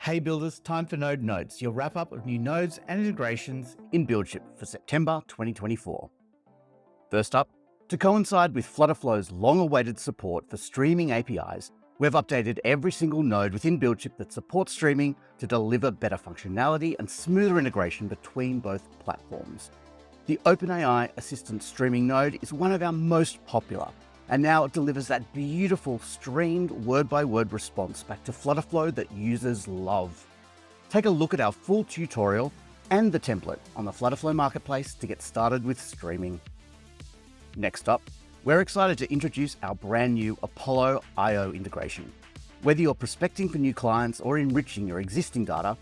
Hey builders, time for Node Notes, your wrap up of new nodes and integrations in BuildShip for September 2024. First up, to coincide with FlutterFlow's long-awaited support for streaming APIs, we've updated every single node within BuildShip that supports streaming to deliver better functionality and smoother integration between both platforms. The OpenAI Assistant Streaming node is one of our most popular, and now it delivers that beautiful streamed word-by-word response back to FlutterFlow that users love. Take a look at our full tutorial and the template on the FlutterFlow marketplace to get started with streaming. Next up, we're excited to introduce our brand new Apollo I/O integration. Whether you're prospecting for new clients or enriching your existing data,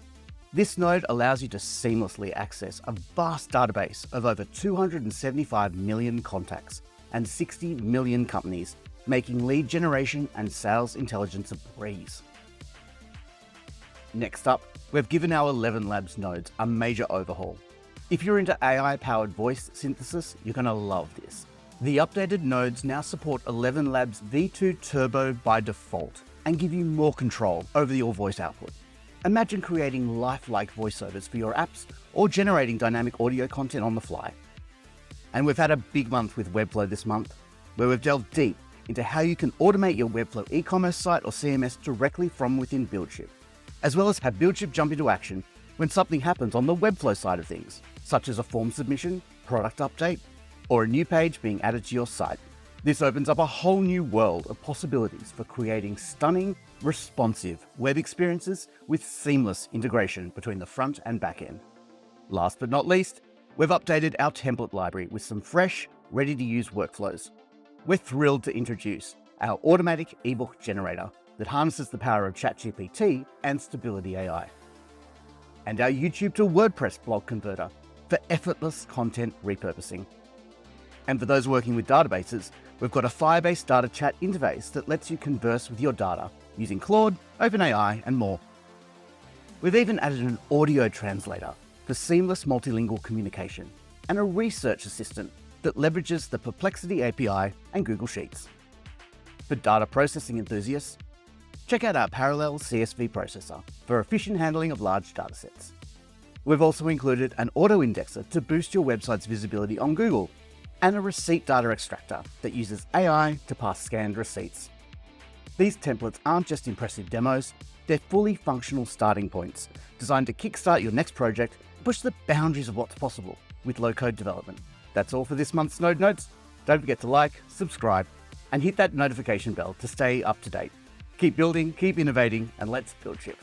this node allows you to seamlessly access a vast database of over 275 million contacts and 60 million companies, making lead generation and sales intelligence a breeze. Next up, we've given our ElevenLabs nodes a major overhaul. If you're into AI-powered voice synthesis, you're going to love this. The updated nodes now support ElevenLabs V2 Turbo by default and give you more control over your voice output. Imagine creating lifelike voiceovers for your apps or generating dynamic audio content on the fly. And we've had a big month with Webflow this month, where we've delved deep into how you can automate your Webflow e-commerce site or CMS directly from within BuildShip, as well as have BuildShip jump into action when something happens on the Webflow side of things, such as a form submission, product update, or a new page being added to your site. This opens up a whole new world of possibilities for creating stunning, responsive web experiences with seamless integration between the front and back end. Last but not least, we've updated our template library with some fresh, ready-to-use workflows. We're thrilled to introduce our automatic ebook generator that harnesses the power of ChatGPT and Stability AI, and our YouTube to WordPress blog converter for effortless content repurposing. And for those working with databases, we've got a Firebase data chat interface that lets you converse with your data using Claude, OpenAI, and more. We've even added an audio translator for seamless multilingual communication, and a research assistant that leverages the Perplexity API and Google Sheets. For data processing enthusiasts, check out our Parallel CSV processor for efficient handling of large datasets. We've also included an auto indexer to boost your website's visibility on Google, and a receipt data extractor that uses AI to pass scanned receipts. These templates aren't just impressive demos, they're fully functional starting points designed to kickstart your next project, push the boundaries of what's possible with low-code development. That's all for this month's Node Notes. Don't forget to like, subscribe, and hit that notification bell to stay up to date. Keep building, keep innovating, and let's build ship.